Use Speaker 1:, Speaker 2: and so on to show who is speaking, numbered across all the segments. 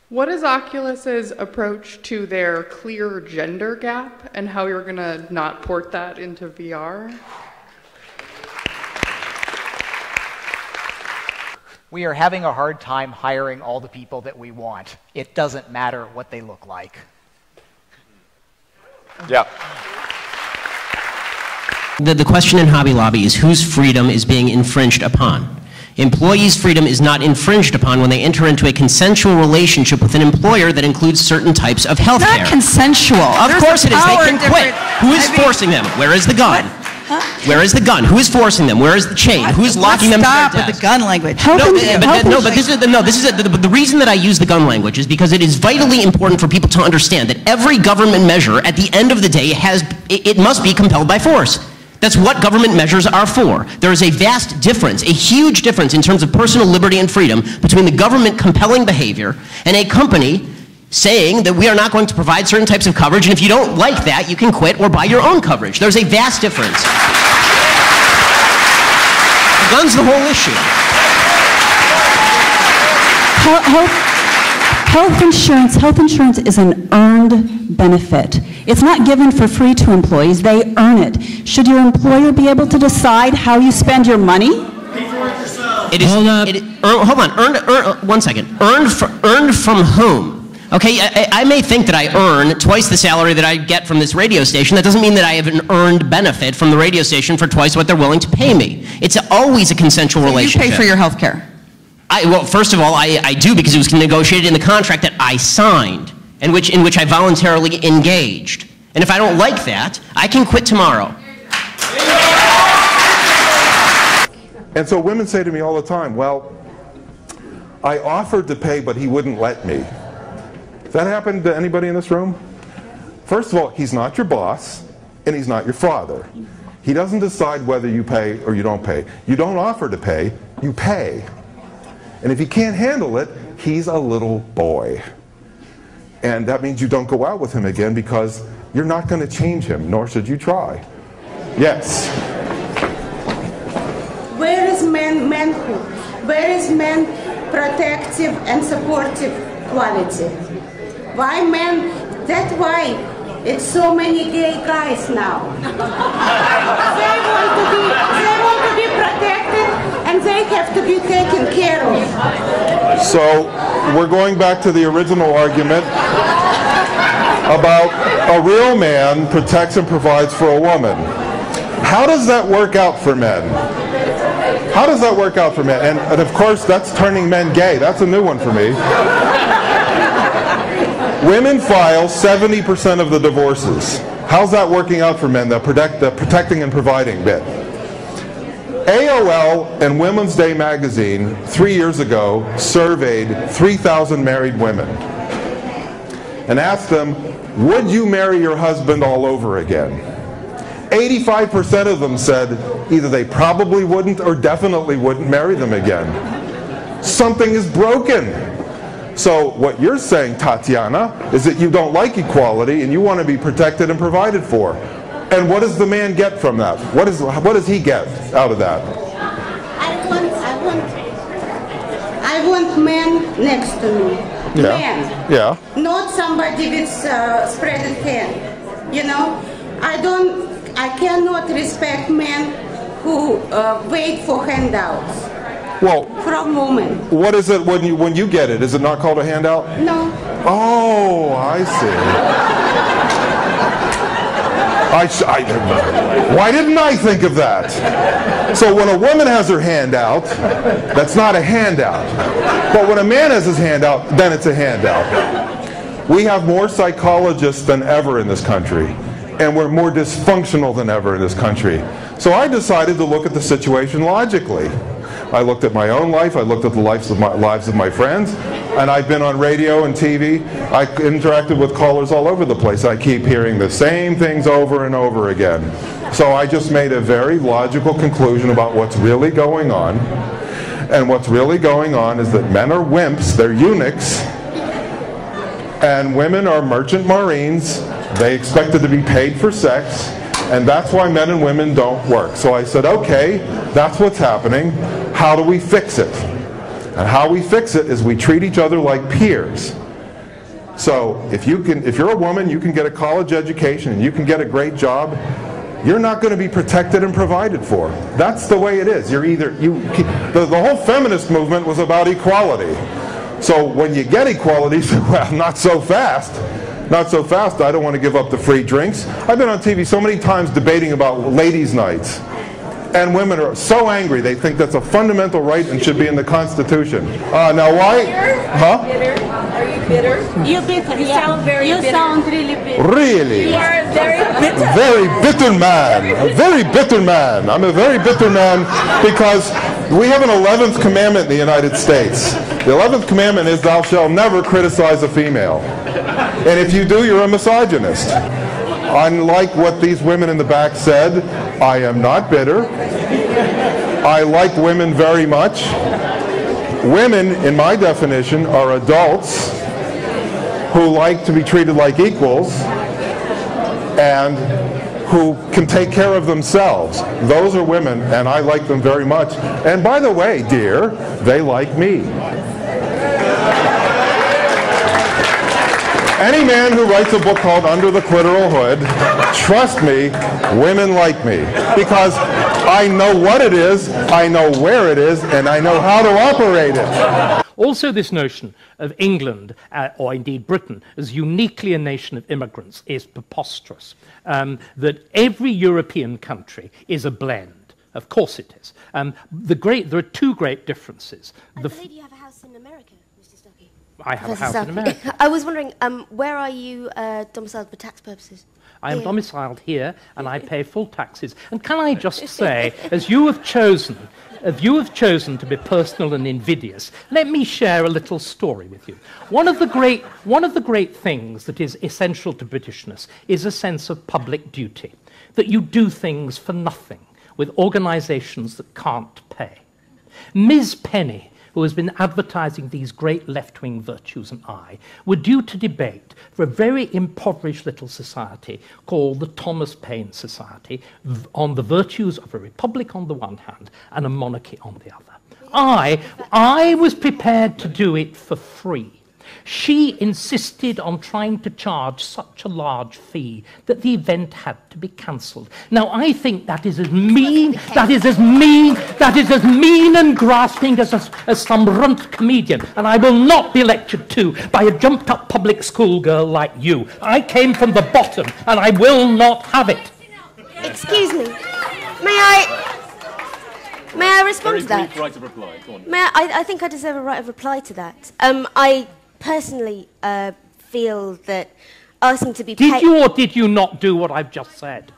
Speaker 1: What is Oculus's approach to their clear gender gap and how you're going to not port that into VR?
Speaker 2: We are having a hard time hiring all the people that we want. It doesn't matter what they look like.
Speaker 3: Yeah.
Speaker 4: The question in Hobby Lobby is whose freedom is being infringed upon. Employees' freedom is not infringed upon when they enter into a consensual relationship with an employer that includes certain types of health care.
Speaker 5: Not consensual.
Speaker 4: Of course it is. They can quit. Who is forcing them? Where is the gun?
Speaker 5: Huh?
Speaker 4: Where is the gun? Who is forcing them? Where is the chain? Who is locking them to their desk?
Speaker 5: Stop with the gun language.
Speaker 4: The reason that I use the gun language is because it is vitally important for people to understand that every government measure at the end of the day it must be compelled by force. That's what government measures are for. There is a vast difference, a huge difference in terms of personal liberty and freedom between the government compelling behavior and a company saying that we are not going to provide certain types of coverage, and if you don't like that, you can quit or buy your own coverage. There's a vast difference. The gun's the whole issue.
Speaker 6: Health insurance is an earned benefit. It's not given for free to employees, they earn it. Should your employer be able to decide how you spend your money?
Speaker 4: Pay for it yourself. Hold on, one second. Earned from whom? Okay, I may think that I earn twice the salary that I get from this radio station. That doesn't mean that I have an earned benefit from the radio station for twice what they're willing to pay me. It's always a consensual relationship.
Speaker 5: You pay for your health care?
Speaker 4: Well, first of all, I do because it was negotiated in the contract that I signed, in which I voluntarily engaged. And if I don't like that, I can quit tomorrow.
Speaker 3: And so women say to me all the time, well, I offered to pay, but he wouldn't let me. Has that happened to anybody in this room? First of all, he's not your boss, and he's not your father. He doesn't decide whether you pay or you don't pay. You don't offer to pay, you pay. And if he can't handle it, he's a little boy. And that means you don't go out with him again because you're not going to change him, nor should you try. Yes?
Speaker 7: Where is manhood? Where is man protective and supportive quality? Why men? That's why it's so many gay guys now. They want to be protected and they have to be taken care of.
Speaker 3: So we're going back to the original argument about a real man protects and provides for a woman. How does that work out for men? How does that work out for men? And of course, that's turning men gay. That's a new one for me. Women file 70% of the divorces. How's that working out for men, the protecting and providing bit? AOL and Women's Day magazine 3 years ago surveyed 3,000 married women and asked them, would you marry your husband all over again? 85% of them said either they probably wouldn't or definitely wouldn't marry them again. Something is broken. So what you're saying, Tatiana, is that you don't like equality and you want to be protected and provided for. And what does the man get from that? What does he get out of that?
Speaker 7: I want men next to me.
Speaker 3: Yeah.
Speaker 7: Men.
Speaker 3: Yeah.
Speaker 7: Not somebody with spread hand. You know, I cannot respect men who wait for handouts.
Speaker 3: Well,
Speaker 7: from women.
Speaker 3: What is it when you get it? Is it not called a handout?
Speaker 7: No.
Speaker 3: Oh, I see. Why didn't I think of that? So when a woman has her handout, that's not a handout. But when a man has his handout, then it's a handout. We have more psychologists than ever in this country, and we're more dysfunctional than ever in this country. So I decided to look at the situation logically. I looked at my own life, I looked at the lives of my friends, and I've been on radio and TV. I interacted with callers all over the place. I keep hearing the same things over and over again. So I just made a very logical conclusion about what's really going on. And what's really going on is that men are wimps, they're eunuchs, and women are merchant marines. They expected to be paid for sex, and that's why men and women don't work. So I said, okay, that's what's happening. How do we fix it? And how we fix it is we treat each other like peers. So if you're a woman, you can get a college education and you can get a great job, you're not going to be protected and provided for. That's the way it is. The whole feminist movement was about equality. So when you get equality, you say, well, not so fast. Not so fast, I don't want to give up the free drinks. I've been on TV so many times debating about ladies' nights. And women are so angry, they think that's a fundamental right and should be in the Constitution. Now why? Huh?
Speaker 8: Bitter? Are you bitter?
Speaker 7: You're bitter.
Speaker 8: You sound very bitter.
Speaker 7: You sound really bitter.
Speaker 3: Really?
Speaker 8: You are a very bitter.
Speaker 3: Very bitter man. A very bitter man. I'm a very bitter man because we have an 11th commandment in the United States. The 11th commandment is, thou shalt never criticize a female. And if you do, you're a misogynist. Unlike what these women in the back said, I am not bitter. I like women very much. Women, in my definition, are adults who like to be treated like equals and who can take care of themselves. Those are women, and I like them very much. And by the way, dear, they like me. Any man who writes a book called Under the Clitoral Hood, trust me, women like me. Because I know what it is, I know where it is, and I know how to operate it.
Speaker 9: Also, this notion of England, or indeed Britain, as uniquely a nation of immigrants is preposterous. That every European country is a blend. Of course it is. There are two great differences.
Speaker 10: I believe you have a house in America, Mr. Stuckey.
Speaker 9: I have a house in America.
Speaker 10: I was wondering, where are you domiciled for tax purposes?
Speaker 9: I am domiciled here, and I pay full taxes. And can I just say, as you have chosen to be personal and invidious, let me share a little story with you. One of the great things that is essential to Britishness is a sense of public duty, that you do things for nothing with organisations that can't pay. Ms. Penny, who has been advertising these great left-wing virtues, and I, were due to debate for a very impoverished little society called the Thomas Paine Society on the virtues of a republic on the one hand and a monarchy on the other. I was prepared to do it for free. She insisted on trying to charge such a large fee that the event had to be cancelled. Now, I think that is as mean and grasping as some runt comedian, and I will not be lectured to by a jumped-up public school girl like you. I came from the bottom, and I will not have it.
Speaker 10: Excuse me. May I respond to that?
Speaker 11: Right of reply. Go on.
Speaker 10: I think I deserve a right of reply to that. I personally feel that asking to be paid...
Speaker 9: Did you or did you not do what I've just said?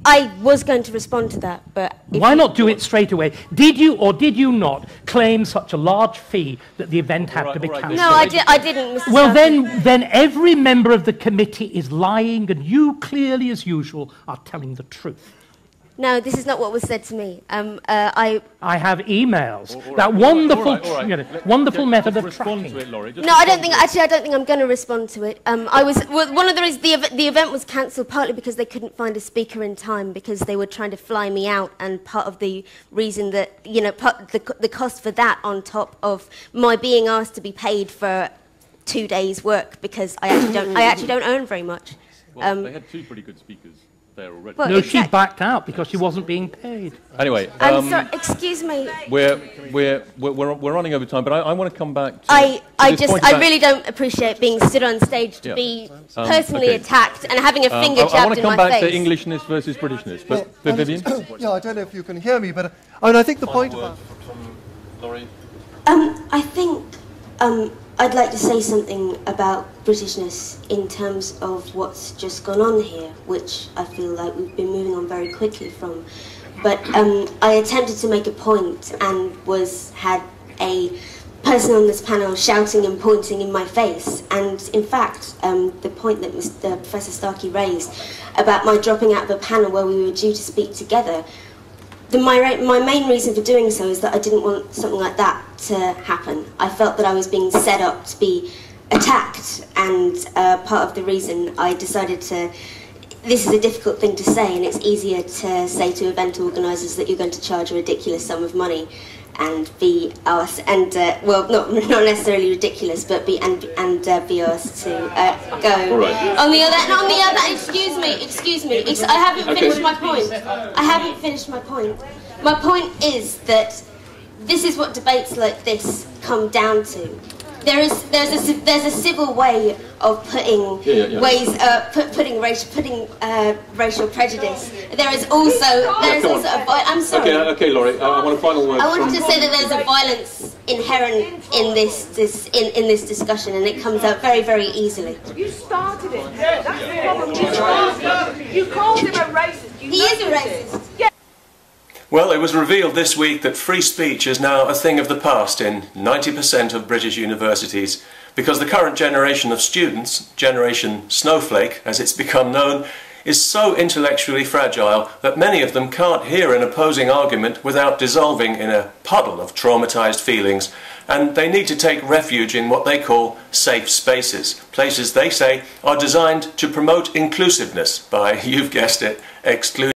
Speaker 10: I was going to respond to that, but...
Speaker 9: Why not do it straight away? Did you or did you not claim such a large fee that the event had to be cancelled?
Speaker 10: No, I didn't, Mr.
Speaker 9: Well,
Speaker 10: Starkey.
Speaker 9: then every member of the committee is lying, and you, clearly as usual, are telling the truth.
Speaker 10: No, this is not what was said to me. I
Speaker 9: have emails. That wonderful, wonderful method of tracking.
Speaker 11: To it, Laurie.
Speaker 10: No, I don't think I'm going to respond to it. One of the reasons the event was cancelled partly because they couldn't find a speaker in time because they were trying to fly me out, and part of the reason that the cost for that on top of my being asked to be paid for 2 days' work because I actually don't earn very much.
Speaker 11: Well, they had two pretty good speakers there already.
Speaker 9: Well, no, she backed out because she wasn't being paid.
Speaker 11: Anyway,
Speaker 10: I'm sorry, excuse me.
Speaker 11: We're running over time, but I want to come back to
Speaker 10: I really don't appreciate being stood on stage to be personally attacked and having a finger jabbed in my face.
Speaker 11: I want to come back to Englishness versus Britishness, but Vivian?
Speaker 12: Yeah, I don't know if you can hear me, but I think the point about...
Speaker 11: Laurie?
Speaker 10: I think I'd like to say something about Britishness in terms of what's just gone on here, which I feel like we've been moving on very quickly from. But I attempted to make a point and had a person on this panel shouting and pointing in my face. And in fact, the point that Professor Starkey raised about my dropping out of a panel where we were due to speak together, my main reason for doing so is that I didn't want something like that to happen. I felt that I was being set up to be attacked, and part of the reason I decided to... This is a difficult thing to say, and it's easier to say to event organisers that you're going to charge a ridiculous sum of money be asked, and well, not necessarily ridiculous, but be asked to go.
Speaker 11: Right.
Speaker 10: On the other. Excuse me. I haven't finished my point. I haven't finished my point. My point is that this is what debates like this come down to. There's a civil way of putting putting racial prejudice. There is also I'm sorry.
Speaker 11: Okay, Laurie. I want a final word.
Speaker 10: I wanted to say that there's a violence inherent in this discussion, and it comes out very, very easily.
Speaker 8: You started it. That's the problem. You called him a racist.
Speaker 10: He is a racist.
Speaker 8: Yeah.
Speaker 13: Well, it was revealed this week that free speech is now a thing of the past in 90% of British universities, because the current generation of students, Generation Snowflake as it's become known, is so intellectually fragile that many of them can't hear an opposing argument without dissolving in a puddle of traumatized feelings, and they need to take refuge in what they call safe spaces, places they say are designed to promote inclusiveness by, you've guessed it, exclusion.